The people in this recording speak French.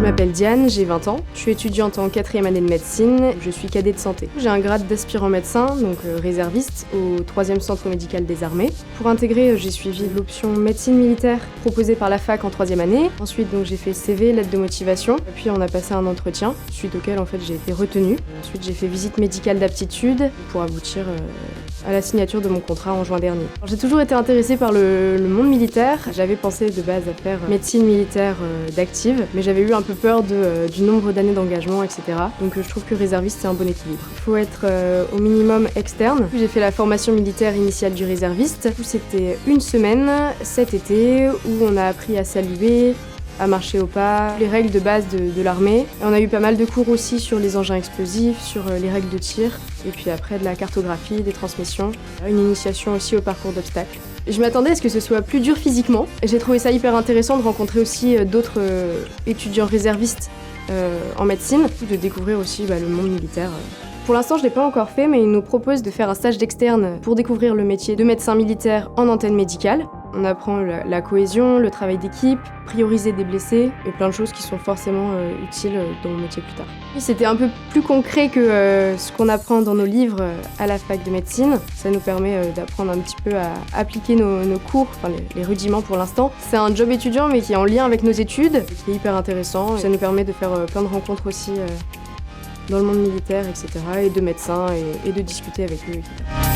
m'appelle Diane, j'ai 20 ans. Je suis étudiante en 4e année de médecine. Je suis cadet de santé. J'ai un grade d'aspirant médecin, donc réserviste, au 3e centre médical des armées. Pour intégrer, j'ai suivi l'option médecine militaire proposée par la fac en 3e année. Ensuite, donc, j'ai fait CV, lettre de motivation. Puis on a passé un entretien, suite auquel en fait, j'ai été retenue. Ensuite, j'ai fait visite médicale d'aptitude pour aboutir à la signature de mon contrat en juin dernier. J'ai toujours été intéressée par le monde militaire. J'avais pensé de base à faire médecine militaire d'active, mais j'avais eu un peu peur du nombre d'années d'engagement, etc. Donc je trouve que réserviste, c'est un bon équilibre. Il faut être au minimum externe. J'ai fait la formation militaire initiale du réserviste. C'était une semaine cet été où on a appris à saluer, à marcher au pas, les règles de base de l'armée. Et on a eu pas mal de cours aussi sur les engins explosifs, sur les règles de tir, et puis après de la cartographie, des transmissions, une initiation aussi au parcours d'obstacles. Je m'attendais à ce que ce soit plus dur physiquement, et j'ai trouvé ça hyper intéressant de rencontrer aussi d'autres étudiants réservistes en médecine, de découvrir aussi le monde militaire. Pour l'instant, je ne l'ai pas encore fait, mais ils nous proposent de faire un stage d'externe pour découvrir le métier de médecin militaire en antenne médicale. On apprend la cohésion, le travail d'équipe, prioriser des blessés et plein de choses qui sont forcément utiles dans mon métier plus tard. C'était un peu plus concret que ce qu'on apprend dans nos livres à la fac de médecine. Ça nous permet d'apprendre un petit peu à appliquer nos cours, enfin les rudiments pour l'instant. C'est un job étudiant mais qui est en lien avec nos études, qui est hyper intéressant. Ça nous permet de faire plein de rencontres aussi dans le monde militaire, etc. et de médecins et de discuter avec eux, etc.